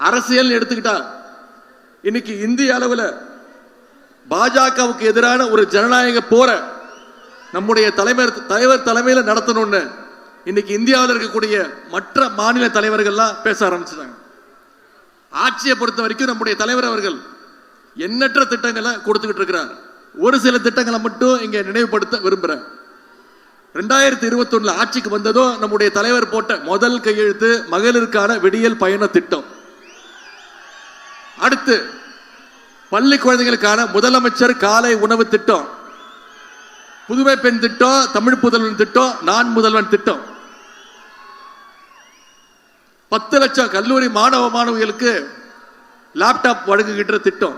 அரசியல் எடுத்துக்கிட்டா இன்னைக்கு இந்திய அளவில் பாஜகவுக்கு எதிரான ஒரு ஜனநாயக போர நம்முடைய தலைவர் தலைமையில் நடத்தணும்னு இன்னைக்கு இந்தியாவில் இருக்கக்கூடிய மற்ற மாநில தலைவர்கள்லாம் பேச ஆரம்பிச்சிட்டாங்க. ஆட்சியை பொறுத்த வரைக்கும் நம்முடைய தலைவர் அவர்கள் எண்ணற்ற திட்டங்களை கொடுத்துக்கிட்டு இருக்கிறார். ஒரு சில திட்டங்களை மட்டும் இங்க நினைவுபடுத்த விரும்புறேன். 2021 ஆட்சிக்கு வந்ததோ நம்முடைய தலைவர் போட்ட முதல் கையெழுத்து மகளிருக்கான விடியல் பயண திட்டம். அடுத்து பள்ளி குழந்தைகளுக்கான முதலமைச்சர் காலை உணவு திட்டம், புதுமை பெண் திட்டம், தமிழ் புதல்வன் திட்டம், நான் முதல்வன் திட்டம், 10 லட்சம் கல்லூரி மாணவ மாணவிகளுக்கு லேப்டாப் வழங்குகின்ற திட்டம்.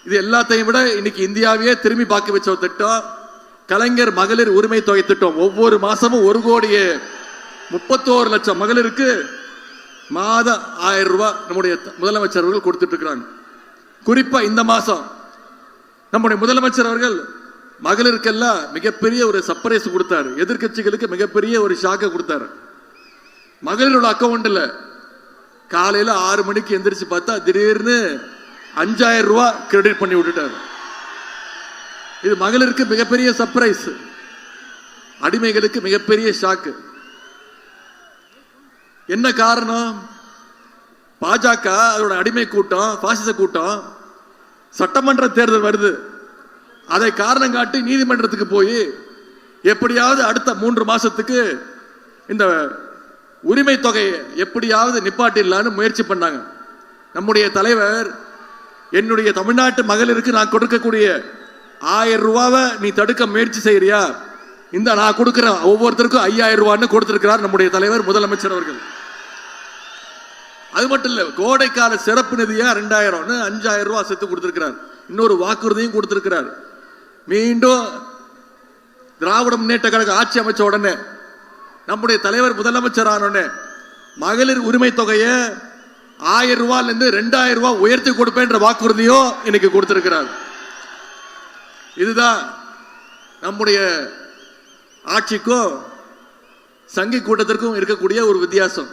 இது எல்லாத்தையும் விட இன்னைக்கு இந்தியாவையே திரும்பி பார்க்க வச்ச ஒரு திட்டம் கலைஞர் மகளிர் உரிமை தொகை திட்டம். ஒவ்வொரு மாசமும் 1,31,00,000 மகளிருக்கு மாத 1000 ரூபாய் நம்முடைய முதலமைச்சர் அவர்கள் கொடுத்துட்டு இருக்கிறாங்க. குறிப்பா இந்த மாசம் நம்முடைய முதலமைச்சர் அவர்கள் மகளிருக்கெல்லாம் மிகப்பெரிய ஒரு சர்ப்ரைஸ் கொடுத்தாரு. எதிர்கட்சிகளுக்கு மிகப்பெரிய ஒரு ஷாக்கை கொடுத்தாரு. மகளிரோட அக்கௌண்ட்ல காலையில 6 மணிக்கு எந்திரிச்சு பார்த்தா திடீர்னு 5000 ரூபாய் கிரெடிட் பண்ணி விட்டுட்டாரு. இது மகளிருக்கு மிகப்பெரிய சர்ப்ரைஸ், அடிமைகளுக்கு மிகப்பெரிய ஷாக்கு. என்ன காரணம்? பாஜக அதோட அடிமை கூட்டம், பாசிச கூட்டம், சட்டமன்ற தேர்தல் வருது, அதை காரணம் காட்டி நீதிமன்றத்துக்கு போய் எப்படியாவது அடுத்த 3 மாசத்துக்கு இந்த உரிமை தொகையை எப்படியாவது நிப்பாட்டிடலான்னு முயற்சி பண்ணாங்க. நம்முடைய தலைவர் என்னுடைய தமிழ்நாட்டு மகளிருக்கு நான் கொடுக்கக்கூடிய 1000 ரூபாவை நீ தடுக்க முயற்சி செய்யறியா, இந்த நான் கொடுக்கிறேன் ஒவ்வொருத்தருக்கும் 5000 ரூபான்னு கொடுத்திருக்கிறார் நம்முடைய தலைவர் முதலமைச்சர் அவர்கள். அது மட்டும் இல்ல, கோடைக்கால சிறப்பு நிதியா 2000 5000 ரூபாய் சேர்த்து கொடுத்திருக்கிறார். இன்னொரு வாக்குறுதியும் கொடுத்திருக்கிறார். மீண்டும் திராவிட முன்னேற்ற கழக ஆட்சி அமைச்ச உடனே நம்முடைய தலைவர் முதலமைச்சர் ஆனோடனே மகளிர் உரிமை தொகையை 1000 ரூபாயில இருந்து 2000 ரூபாய் உயர்த்தி கொடுப்பேன்ற வாக்குறுதியும் இன்னைக்கு கொடுத்திருக்கிறார். இதுதான் நம்முடைய ஆட்சிக்கும் சங்கி கூட்டத்திற்கும் இருக்கக்கூடிய ஒரு வித்தியாசம்.